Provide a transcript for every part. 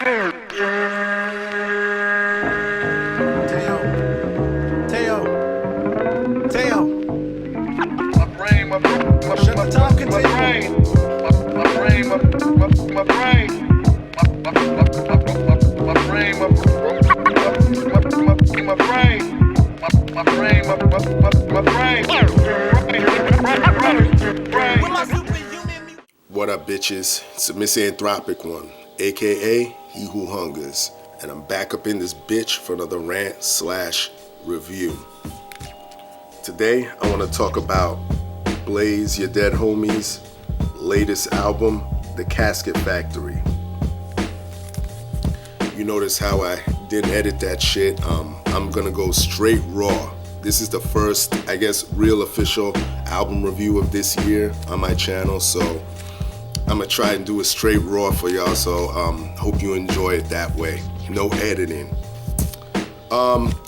What up, bitches? It's the misanthropic one, aka He Who Hungers, and I'm back up in this bitch for another rant/review. Today, I want to talk about Blaze, Your Dead Homies' latest album, The Casket Factory. You notice how I didn't edit that shit. I'm gonna go straight raw. This is the first, I guess, real official album review of this year on my channel, so I'm gonna try and do it straight raw for y'all, so hope you enjoy it that way. No editing.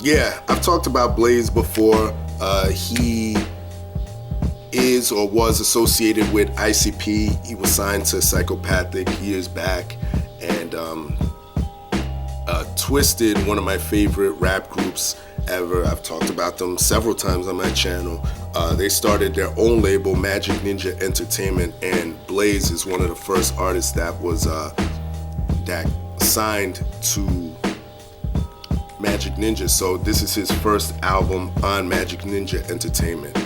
Yeah, I've talked about Blaze before. He is or was associated with ICP. He was signed to Psychopathic years back, and Twiztid, one of my favorite rap groups ever. I've talked about them several times on my channel. They started their own label, Majik Ninja Entertainment, and Blaze is one of the first artists that was that signed to Majik Ninja. So this is his first album on Majik Ninja Entertainment.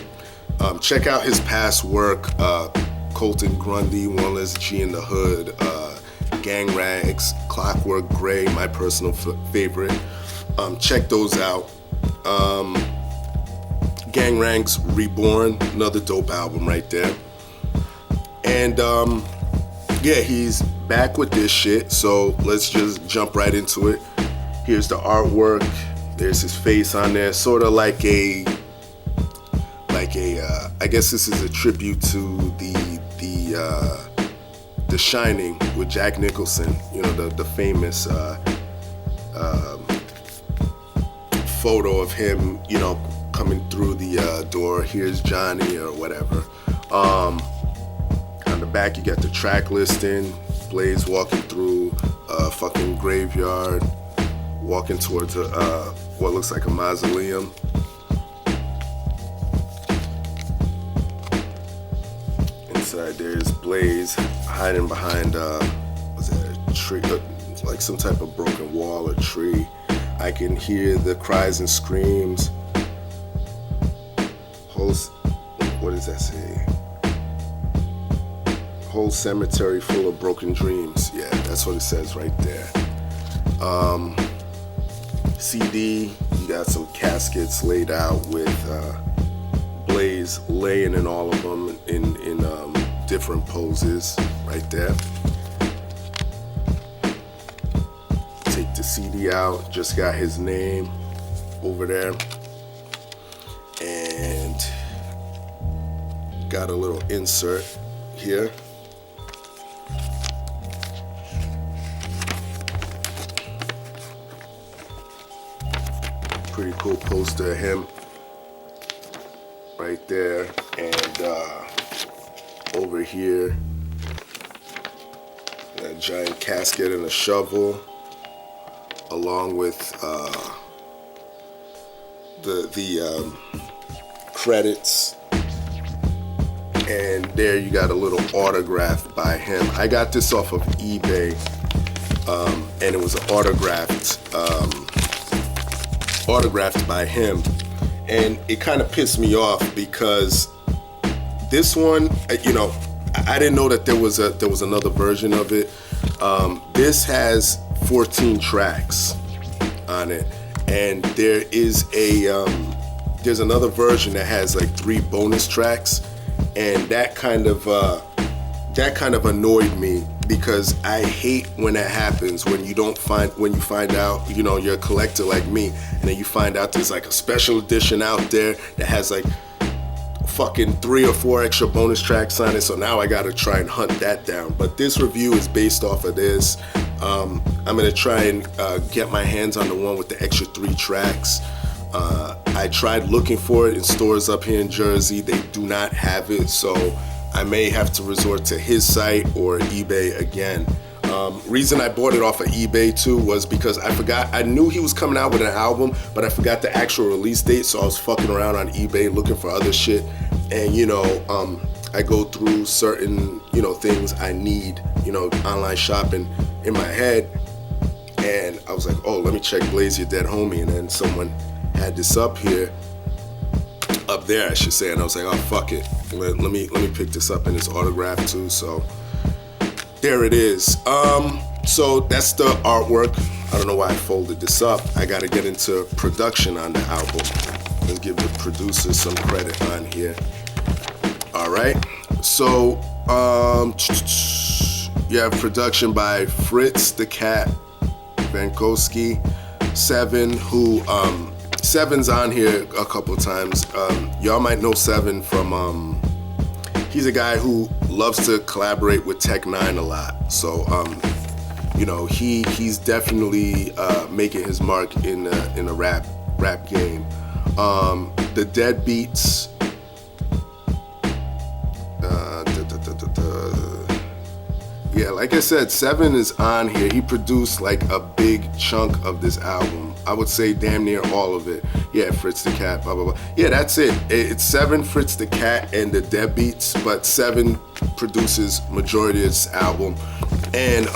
Check out his past work, Colton Grundy, One Less G in the Hood, Gang Rags, Clockwork Gray, my personal favorite. Check those out. Gang Rags Reborn, another dope album right there. And yeah, he's back with this shit, so let's just jump right into it. Here's the artwork. There's his face on there, sort of like a I guess this is a tribute to the Shining with Jack Nicholson, you know, the famous photo of him, you know, coming through the door. Here's Johnny or whatever. On the back you got the track listing. Blaze walking through a fucking graveyard, walking towards what looks like a mausoleum. Inside there's Blaze hiding behind what's that, a tree, like some type of broken wall or tree. I can hear the cries and screams. What does that say? Whole cemetery full of broken dreams. Yeah, that's what it says right there. CD, you got some caskets laid out with Blaze laying in all of them in different poses right there. Take the CD out, just got his name over there, and got a little insert here. Pretty cool poster of him right there, and over here, a giant casket and a shovel, along with the credits. And there you got a little autograph by him. I got this off of eBay, and it was autographed by him. And it kind of pissed me off because this one, you know, I didn't know that there was another version of it. This has 14 tracks on it, and there is there's another version that has like 3 bonus tracks, and that kind of annoyed me, because I hate when that happens, when you find out, you know, you're a collector like me, and then you find out there's like a special edition out there that has like fucking 3 or 4 extra bonus tracks on it, so now I gotta try and hunt that down. But this review is based off of this. I'm gonna try and get my hands on the one with the extra 3 tracks. I tried looking for it in stores up here in Jersey. They do not have it, so I may have to resort to his site or eBay again. Reason I bought it off of eBay too was because I knew he was coming out with an album, but I forgot the actual release date, so I was fucking around on eBay looking for other shit. And I go through certain, things I need, online shopping in my head. And I was like, oh, let me check Blaze Your Dead Homie. And then someone had this up there, I should say. And I was like, oh, fuck it. Let me pick this up, and it's autographed too. So there it is. So that's the artwork. I don't know why I folded this up. I got to get into production on the album. Let's give the producer some credit on here. All right. So you have production by Fritz the Cat Vankowski, Seven, who Seven's on here a couple times. Y'all might know Seven from he's a guy who loves to collaborate with Tech Nine a lot. So he's definitely making his mark in the rap game. The Deadbeats. Yeah, like I said, Seven is on here. He produced like a big chunk of this album. I would say damn near all of it. Yeah, Fritz the Cat, blah, blah, blah. Yeah, that's it. It's Seven, Fritz the Cat, and the Deadbeats, but Seven produces majority of this album. And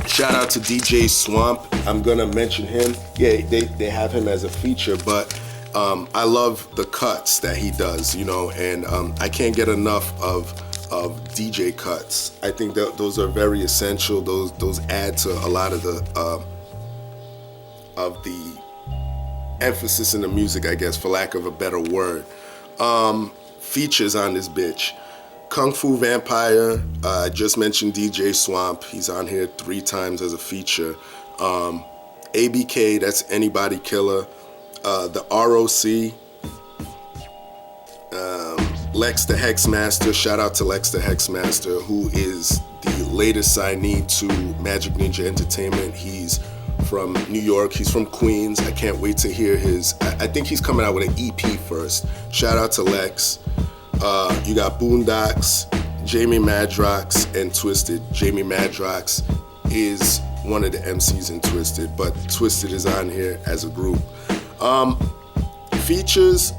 shout out to DJ Swamp. I'm gonna mention him. Yeah, they have him as a feature, but I love the cuts that he does, and I can't get enough of DJ cuts. I think that those are very essential. Those add to a lot of the emphasis in the music, I guess, for lack of a better word. Features on this bitch. Kung Fu Vampire, I just mentioned DJ Swamp. He's on here 3 times as a feature. ABK, that's Anybody Killer. The ROC. Lex the Hexmaster, shout out to Lex the Hexmaster, who is the latest signee to Majik Ninja Entertainment. He's from New York, he's from Queens. I can't wait to hear I think he's coming out with an EP first. Shout out to Lex. You got Boondocks, Jamie Madrox, and Twiztid. Jamie Madrox is one of the MCs in Twiztid, but Twiztid is on here as a group. Features,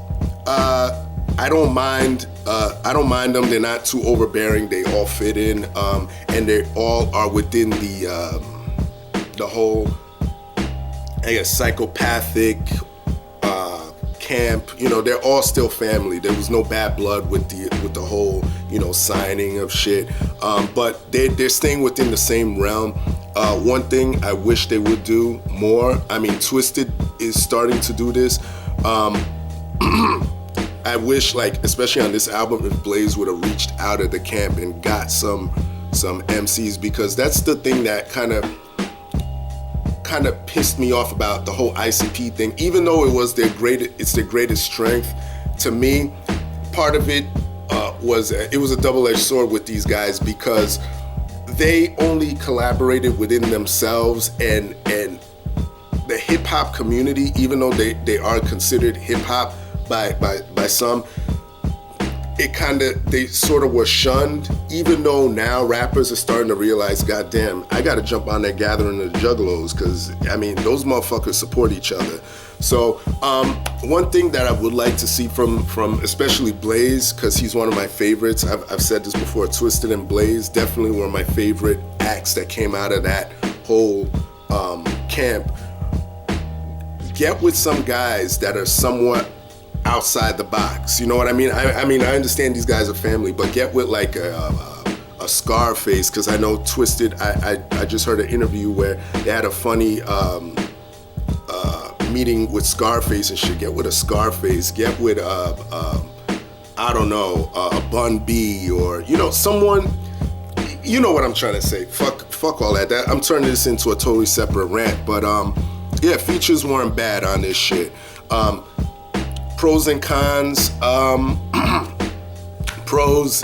I don't mind them. They're not too overbearing. They all fit in, and they all are within the whole, I guess, psychopathic camp. They're all still family. There was no bad blood with the whole, signing of shit. But they're staying within the same realm. One thing I wish they would do more. I mean, Twiztid is starting to do this. I wish, especially on this album, if Blaze would have reached out of the camp and got some MCs, because that's the thing that kind of pissed me off about the whole ICP thing. Even though it's their greatest strength, to me, part of it was a double-edged sword with these guys, because they only collaborated within themselves, and the hip-hop community, even though they are considered hip-hop by some, they sort of were shunned, even though now rappers are starting to realize, goddamn, I gotta jump on that gathering of the juggalos, because those motherfuckers support each other. So one thing that I would like to see from especially Blaze, because he's one of my favorites, I've said this before, Twiztid and Blaze definitely were my favorite acts that came out of that whole camp. Get with some guys that are somewhat outside the box, you know what I mean? I understand these guys are family, but get with like a Scarface, because I know Twiztid, I just heard an interview where they had a funny meeting with Scarface and shit. Get with a Scarface, get with I don't know, a Bun B, or someone, you know what I'm trying to say. Fuck all that. I'm turning this into a totally separate rant, but yeah, features weren't bad on this shit. Pros and cons. Pros,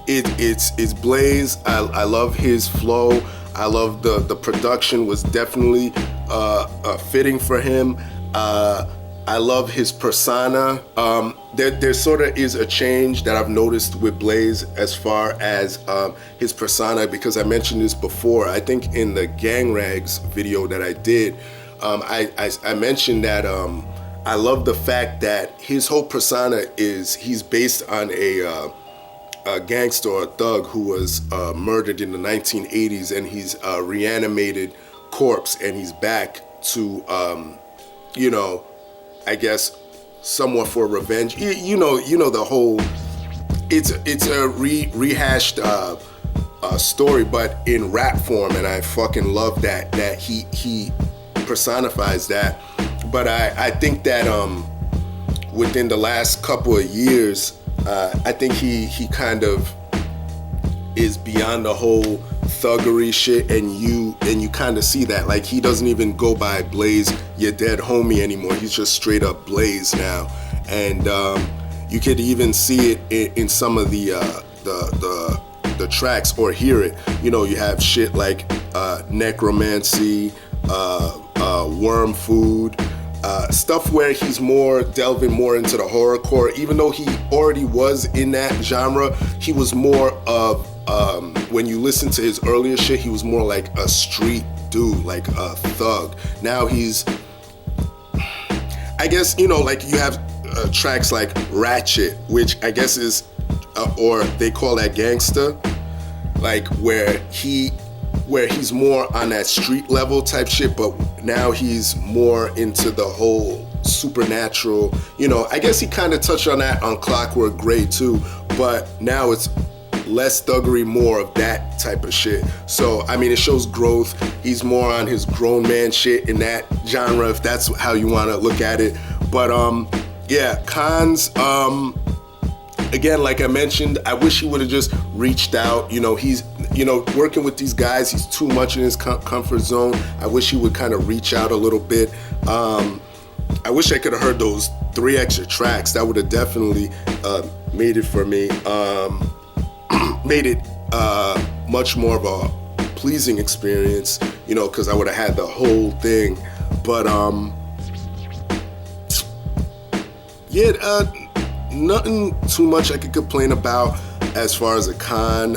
it's Blaze. I love his flow. I love the production was definitely fitting for him. I love his persona. there sort of is a change that I've noticed with Blaze as far as his persona, because I mentioned this before. I think in the Gang Rags video that I did, I mentioned that I love the fact that his whole persona is he's based on a gangster or a thug who was murdered in the 1980s, and he's a reanimated corpse, and he's back to, you know, I guess somewhat for revenge. You know the whole. It's a rehashed story, but in rap form, and I fucking love that he personifies that. But I think that within the last couple of years, I think he kind of is beyond the whole thuggery shit, and you kind of see that. Like, he doesn't even go by Blaze, your dead homie anymore. He's just straight up Blaze now, and you could even see it in some of the tracks, or hear it. You know, you have shit like Necromancy, Worm Food, stuff where he's more delving more into the horrorcore. Even though he already was in that genre, he was more of, when you listen to his earlier shit, he was more like a street dude, like a thug. Now he's, I guess, you know, like you have tracks like Ratchet, which I guess is, or they call that gangsta, like where he's more on that street level type shit, but now he's more into the whole supernatural. You know, I guess he kind of touched on that on Clockwork Gray too, but now it's less thuggery, more of that type of shit. So, I mean, it shows growth. He's more on his grown man shit in that genre, if that's how you want to look at it. But, yeah, Cons, again, like I mentioned, I wish he would have just reached out. You know, he's, you know, working with these guys, he's too much in his comfort zone. I wish he would kind of reach out a little bit. I wish I could have heard those 3 extra tracks. That would have definitely made it for me. Made it much more of a pleasing experience, you know, because I would have had the whole thing. But yeah, nothing too much I could complain about as far as a con.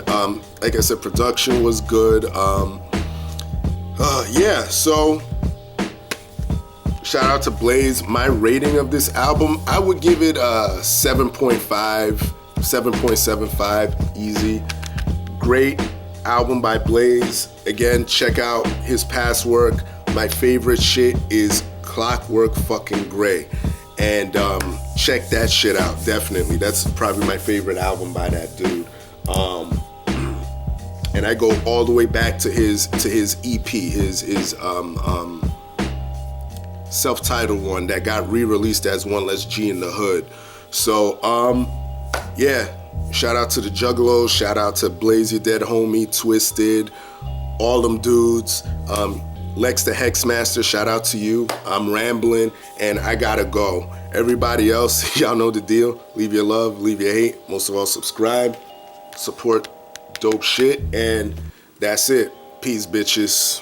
Like I said, production was good. Yeah, so shout out to Blaze. My rating of this album, I would give it a 7.75, easy. Great album by Blaze. Again, check out his past work. My favorite shit is Clockwork fucking Gray. And check that shit out, definitely. That's probably my favorite album by that dude. And I go all the way back to his EP, his self-titled one that got re-released as One Less G in the Hood. So, yeah, shout out to the Juggalos, shout out to Blaze Your Dead Homie, Twiztid, all them dudes. Lex the Hexmaster, shout out to you. I'm rambling and I gotta go. Everybody else, y'all know the deal. Leave your love, leave your hate. Most of all, subscribe, support dope shit, and that's it. Peace, bitches.